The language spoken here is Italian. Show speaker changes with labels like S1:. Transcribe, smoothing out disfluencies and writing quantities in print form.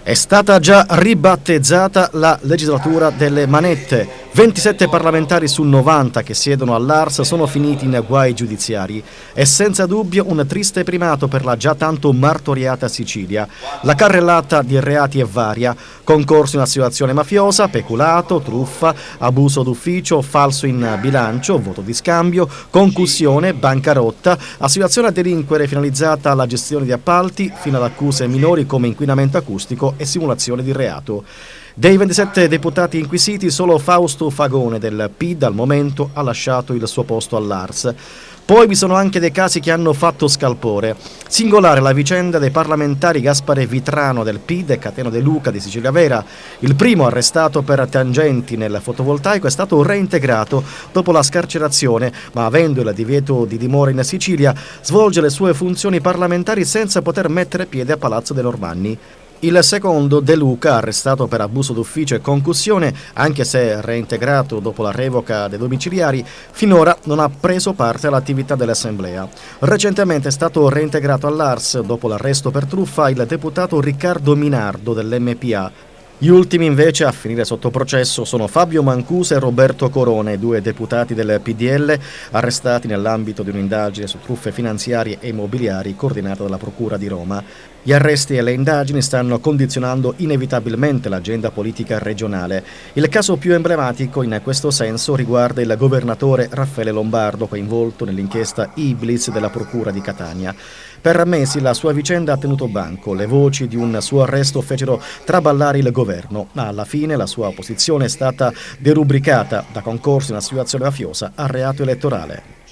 S1: È stata già ribattezzata la legislatura delle manette. 27 parlamentari su 90 che siedono all'Ars sono finiti in guai giudiziari. È senza dubbio un triste primato per la già tanto martoriata Sicilia. La carrellata di reati è varia: concorso in associazione mafiosa, peculato, truffa, abuso d'ufficio, falso in bilancio, voto di scambio, concussione, bancarotta, associazione a delinquere finalizzata alla gestione di appalti, fino ad accuse minori come inquinamento acustico e simulazione di reato. Dei 27 deputati inquisiti, solo Fausto Fagone del PID al momento ha lasciato il suo posto all'Ars. Poi vi sono anche dei casi che hanno fatto scalpore. Singolare la vicenda dei parlamentari Gaspare Vitrano del PID e Cateno De Luca di Sicilia Vera. Il primo, arrestato per tangenti nel fotovoltaico, è stato reintegrato dopo la scarcerazione, ma avendo il divieto di dimora in Sicilia, svolge le sue funzioni parlamentari senza poter mettere piede a Palazzo dei Normanni. Il secondo, De Luca, arrestato per abuso d'ufficio e concussione, anche se reintegrato dopo la revoca dei domiciliari, finora non ha preso parte all'attività dell'Assemblea. Recentemente è stato reintegrato all'Ars, dopo l'arresto per truffa, il deputato Riccardo Minardo dell'MPA. Gli ultimi invece a finire sotto processo sono Fabio Mancusa e Roberto Corone, due deputati del PDL arrestati nell'ambito di un'indagine su truffe finanziarie e immobiliari coordinata dalla Procura di Roma. Gli arresti e le indagini stanno condizionando inevitabilmente l'agenda politica regionale. Il caso più emblematico in questo senso riguarda il governatore Raffaele Lombardo, coinvolto nell'inchiesta Iblis della Procura di Catania. Per mesi la sua vicenda ha tenuto banco, le voci di un suo arresto fecero traballare il governo, ma alla fine la sua posizione è stata derubricata da concorso in associazione mafiosa a reato elettorale.